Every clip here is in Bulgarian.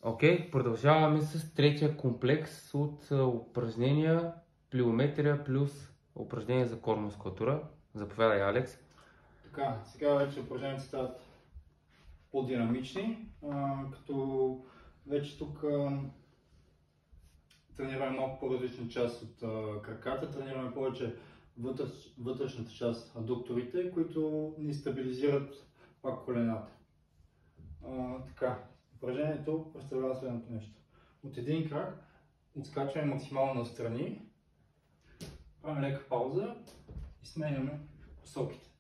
Окей, продължаваме с третия комплекс от упражнения плиометрия плюс упражнения за кор мускулатура. Заповядай, Алекс. Така, сега вече упражненията стават по-динамични, като вече тук тренираме малко по-различна част от краката, тренираме повече вътрешната част, адукторите, които ни стабилизират пак колената. Така, упражнението представлява следното нещо. От един крак отскачваме максимално настрани, правим лека пауза и сменяме посоките.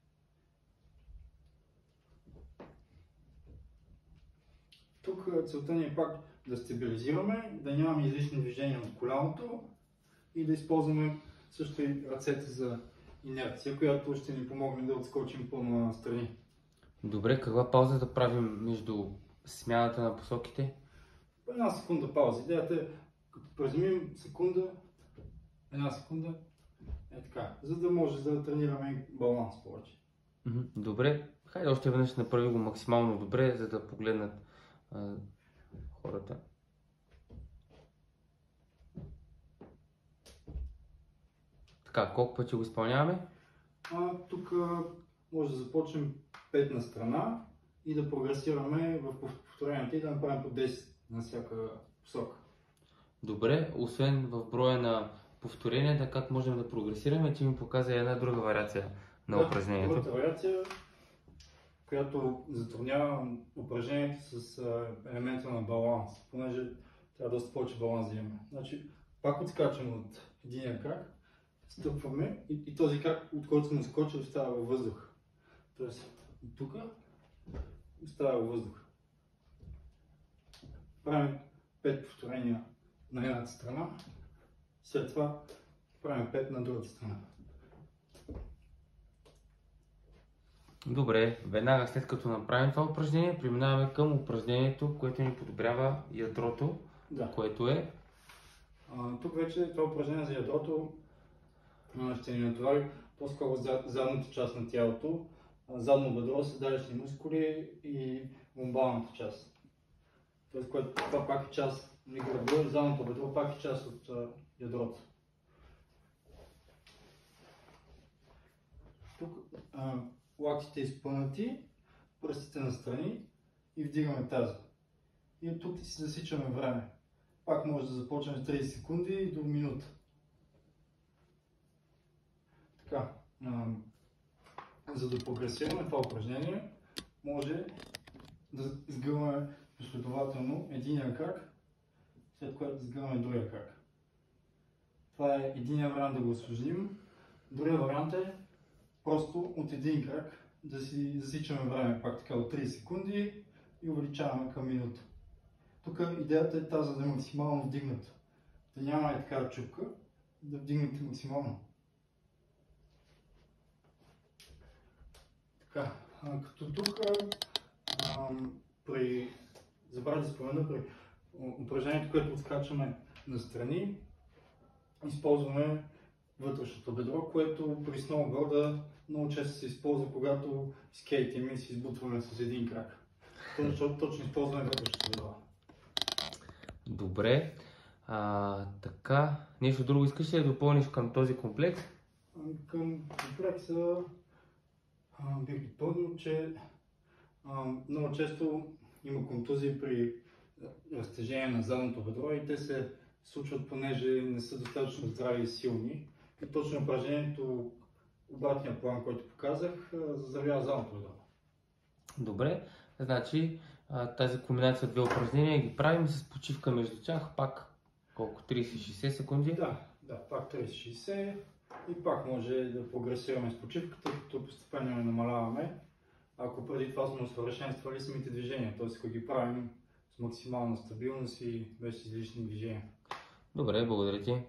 Тук целта ни е пак да стабилизираме, да нямаме излишни движения от коляното и да използваме също и ръцете за инерция, която ще ни помогне да отскочим по-настрани. Добре, каква пауза да правим между смяната на посоките? Една секунда пауза. Идеята е, като преземим секунда, една секунда, е така, за да може да тренираме баланс повече. Добре, хайде още веднъж направи го максимално добре, за да погледнат хората. Така, колко пъти го изпълняваме? Тук може да започнем 5 на страна и да прогресираме в повторенията и да направим по 10 на всяка посока. Добре, освен в броя на повторенията, как можем да прогресираме, ти ми показа една друга вариация на упражнението. Другата вариация, която затруднява упражнението с елемента на баланс, понеже трябва доста повече баланс да имаме. Значи, пак отскачаме от единия крак, стъпваме и този крак, от който сме скочили, остава във въздух. Тоест, от тук остава във въздух. Правим 5 повторения на едната страна, след това правим 5 на другата страна. Добре, веднага след като направим това упражнение, преминаваме към упражнението, което ни подобрява ядрото, което е... Тук вече това упражнение за ядрото ще ни натовари по-скоро задната част на тялото, задно бедро, седалищни мускули и ломбалната част. Тоест, това пак е част, задното бедро пак е част от ядрото. Тук лактите изпънати, пръстите настрани и вдигаме таза. И от тук си засичаме време. Пак може да започнем с 30 секунди до минута. Така, за да прогресираме това упражнение, може да сгъваме последователно единия крак, след което да сгъваме другия крак. Това е единия вариант да го усложним. Другия вариант е просто от един крак да си засичаме време, пак така от 30 секунди и увеличаваме към минута. Тук идеята е таза да е максимално вдигната. Да няма и такава чупка, да вдигнете максимално. Така, като тук забравя да спомена, при упражнението, което отскачаме настрани, използваме вътрешното бедро, което при сноуборда много често се използва, когато скейтим и се избутваме с един крак. Точно използваме вътрешното бедро. Добре. Така, нещо друго искаш ли да допълниш към този комплекс? Към комплекса бих допълнил, че много често има контузии при разтежение на задното бедро и те се случват, понеже не са достатъчно здрави и силни. И точно упражнението, обратния план, който показах, заздравява задното бедро. Добре, значи тази комбинация от две упражнения ги правим с почивка между тях, пак колко? 30-60 секунди? Да, пак 30-60 и пак може да прогресираме с почивката, като постепенно я намаляваме. Ако преди това сме усъвършенствали самите движения, т.е. ако ги правим с максимална стабилност и без излишни движения. Добре, благодаря ти.